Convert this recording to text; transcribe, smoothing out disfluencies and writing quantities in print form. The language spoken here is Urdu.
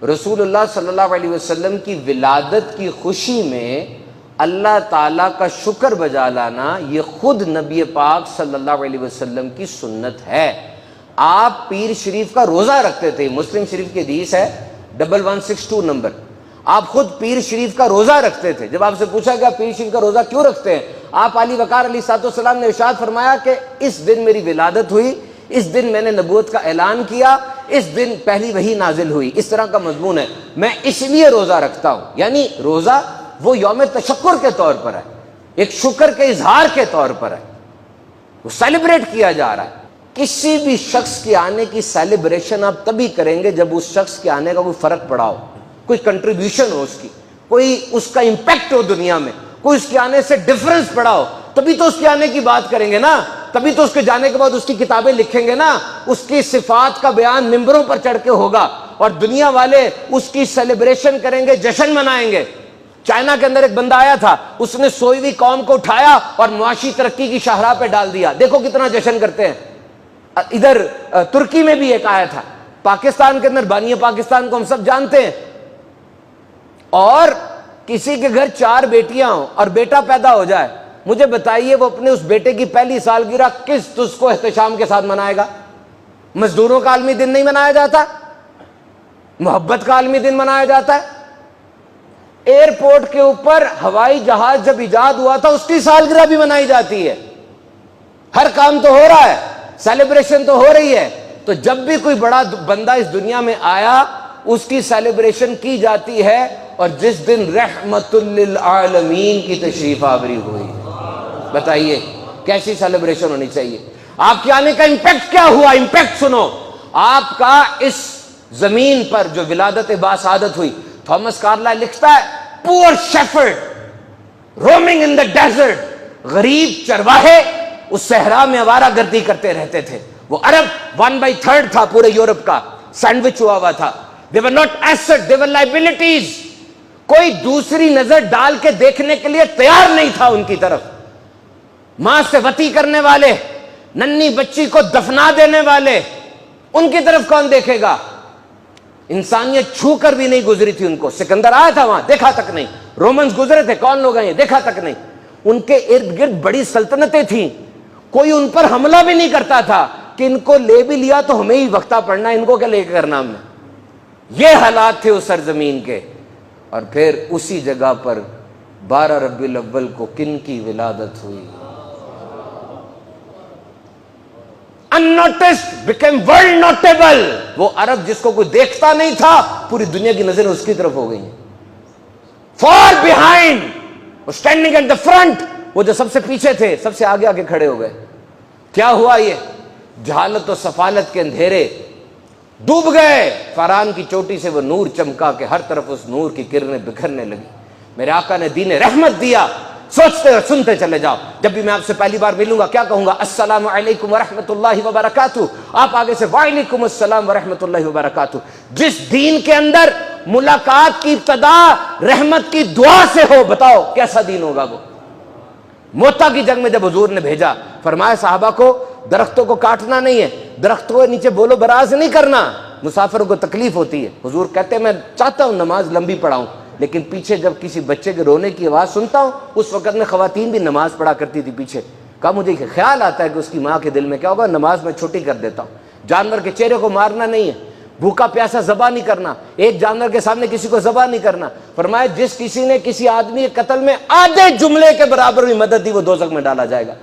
رسول اللہ صلی اللہ علیہ وسلم کی ولادت کی خوشی میں اللہ تعالیٰ کا شکر بجا لانا یہ خود نبی پاک صلی اللہ علیہ وسلم کی سنت ہے۔ آپ پیر شریف کا روزہ رکھتے تھے، مسلم شریف کی حدیث ہے 1162 نمبر، آپ خود پیر شریف کا روزہ رکھتے تھے۔ جب آپ سے پوچھا گیا پیر شریف کا روزہ کیوں رکھتے ہیں، آپ علی وقار علیہ السلام نے ارشاد فرمایا کہ اس دن میری ولادت ہوئی، اس دن میں نے نبوت کا اعلان کیا، اس دن پہلی وحی نازل ہوئی، اس طرح کا مضمون ہے، میں اس لیے روزہ رکھتا ہوں۔ یعنی روزہ وہ یوم تشکر کے طور پر ہے، ایک شکر کے اظہار کے طور پر ہے، وہ سیلیبریٹ کیا جا رہا ہے۔ کسی بھی شخص کے آنے کی سیلیبریشن آپ تبھی کریں گے جب اس شخص کے آنے کا کوئی فرق پڑا ہو، کوئی کنٹریبیوشن ہو اس کی، کوئی اس کا امپیکٹ ہو دنیا میں، کوئی اس کے آنے سے ڈفرنس پڑا ہو، تبھی تو اس کے آنے کی بات کریں گے نا، تبھی تو اس کے جانے کے بعد اس کی کتابیں لکھیں گے نا، اس کی صفات کا بیان ممبروں پر چڑھ کے ہوگا اور دنیا والے اس کی سیلیبریشن کریں گے، جشن منائیں گے۔ چائنا کے اندر ایک بندہ آیا تھا، اس نے سوئی ہوئی قوم کو اٹھایا اور معاشی ترقی کی شاہراہ پہ ڈال دیا، دیکھو کتنا جشن کرتے ہیں۔ ادھر ترکی میں بھی ایک آیا تھا، پاکستان کے اندر بانی پاکستان کو ہم سب جانتے ہیں، اور کسی کے گھر 4 بیٹیاں ہوں اور بیٹا پیدا ہو جائے، مجھے بتائیے وہ اپنے اس بیٹے کی پہلی سالگرہ کس اس کو احتشام کے ساتھ منائے گا؟ مزدوروں کا عالمی دن نہیں منایا جاتا؟ محبت کا عالمی دن منایا جاتا ہے؟ ایئرپورٹ کے اوپر ہوائی جہاز جب ایجاد ہوا تھا اس کی سالگرہ بھی منائی جاتی ہے۔ ہر کام تو ہو رہا ہے، سیلیبریشن تو ہو رہی ہے، تو جب بھی کوئی بڑا بندہ اس دنیا میں آیا اس کی سیلیبریشن کی جاتی ہے، اور جس دن رحمت للعالمین کی تشریف آوری ہوئی، بتائیے کیسی سیلیبریشن ہونی چاہیے؟ آپ کے آنے کا امپیکٹ کیا ہوا؟ امپیکٹ سنو، آپ کا اس زمین پر جو ولادت باسعادت ہوئی۔ تھامس کارلائل لکھتا ہے poor shepherd roaming in the desert, غریب چرواہے اس صحرا میں آوارہ گردی کرتے رہتے تھے۔ وہ عرب 1/3 تھا پورے یورپ کا، سینڈوچ ہوا تھا۔ they were not asset, they were liabilities۔ کوئی دوسری نظر ڈال کے دیکھنے کے لیے تیار نہیں تھا ان کی طرف۔ ماں سے وطی کرنے والے، ننھی بچی کو دفنا دینے والے، ان کی طرف کون دیکھے گا؟ انسانیت چھو کر بھی نہیں گزری تھی ان کو۔ سکندر آیا تھا وہاں، دیکھا تک نہیں۔ رومنز گزرے تھے، کون لوگ ہیں یہ، دیکھا تک نہیں۔ ان کے ارد گرد بڑی سلطنتیں تھیں، کوئی ان پر حملہ بھی نہیں کرتا تھا کہ ان کو لے بھی لیا تو ہمیں ہی وقتہ پڑنا، ان کو کیا لے کے کرنا ہم نے۔ یہ حالات تھے اس سرزمین کے۔ اور پھر اسی جگہ پر 12 ربیع الاول کو کن کی ولادت ہوئی؟ unnoticed became world notable۔ وہ عرب جس کو کوئی دیکھتا نہیں تھا، پوری دنیا کی نظریں اس کی طرف ہو گئی ہیں۔ far behind، وہ standing at the front، وہ جو سب سے پیچھے تھے سب سے آگے آگے کھڑے ہو گئے۔ کیا ہوا؟ یہ جہالت و سفالت کے اندھیرے ڈوب گئے، فاران کی چوٹی سے وہ نور چمکا کہ ہر طرف اس نور کی کرنیں بکھرنے لگی۔ میرے آقا نے دین رحمت دیا، سوچتے اور سنتے چلے جاؤ۔ جب بھی میں آپ سے پہلی بار ملوں گا کیا کہوں گا؟ السلام علیکم ورحمۃ اللہ وبرکاتہ۔ آپ آگے سے وعلیکم السلام ورحمۃ اللہ وبرکاتہ۔ جس دین کے اندر ملاقات کی ابتدا رحمت کی دعا سے ہو، بتاؤ کیسا دین ہوگا وہ؟ موتا کی جنگ میں جب حضور نے بھیجا، فرمایا صحابہ کو درختوں کو کاٹنا نہیں ہے، درختوں کے نیچے بولو براز نہیں کرنا، مسافروں کو تکلیف ہوتی ہے۔ حضور کہتے ہیں میں چاہتا ہوں نماز لمبی پڑھاؤں، لیکن پیچھے جب کسی بچے کے رونے کی آواز سنتا ہوں، اس وقت میں خواتین بھی نماز پڑھا کرتی تھی پیچھے، کہا مجھے خیال آتا ہے کہ اس کی ماں کے دل میں کیا ہوگا، نماز میں چھوٹی کر دیتا ہوں۔ جانور کے چہرے کو مارنا نہیں ہے، بھوکا پیاسا ذبح نہیں کرنا، ایک جانور کے سامنے کسی کو ذبح نہیں کرنا۔ فرمایا جس کسی نے کسی آدمی کے قتل میں آدھے جملے کے برابر بھی مدد دی وہ دوزخ میں ڈالا جائے گا۔